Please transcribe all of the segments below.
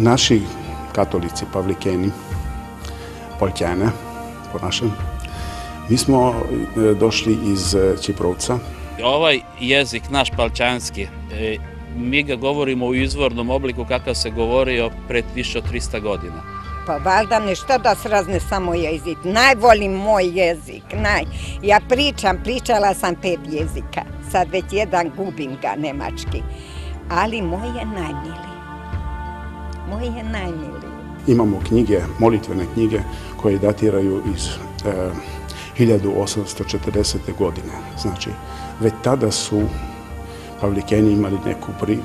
Naši katolici, Pavlikeni, Poljčane, po našem, mi smo došli iz Čiprovca. Ovaj jezik, naš palčanski, mi ga govorimo u izvornom obliku kakav se govorio pred više od 300 godina. Pa valjda nešto da srazne samo jezik. Najvolim moj jezik. Ja pričala sam 5 jezika. Sad već jedan gubim ga, nemački. Ali moj je najmiliji. Moj je najmiliji. Imamo knjige, molitvene knjige koje datiraju iz 1840. godine. Znači, već tada su Pavlikeni imali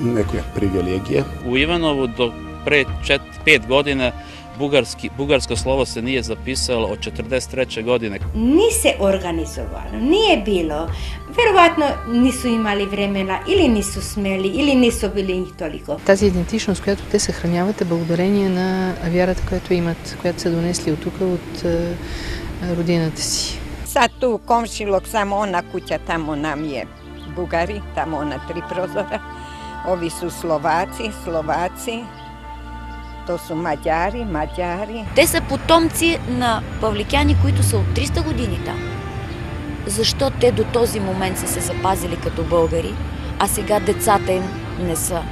neke privilegije. U Ivanovu do pre 5 godina bugarsko slovo se nije zapisalo od 43. godine. Nije se organizovalo, nije bilo. Verovatno nisu imali vremena или nisu смели, или nisu bili njih toliko. Тази идентичност, която те съхраняват, е благодарение на вярата, която имат, която са донесли от тук, от родината си. Sad tu komšilog samo ona kuća, tamo nam je Bugari, tamo ona 3 prozora. Ovi su Slovaci, to su Mađari. Те са потомци на павликяни, които са от 300 години там. Защо те до този момент са се запазили като българи, а сега децата им не са?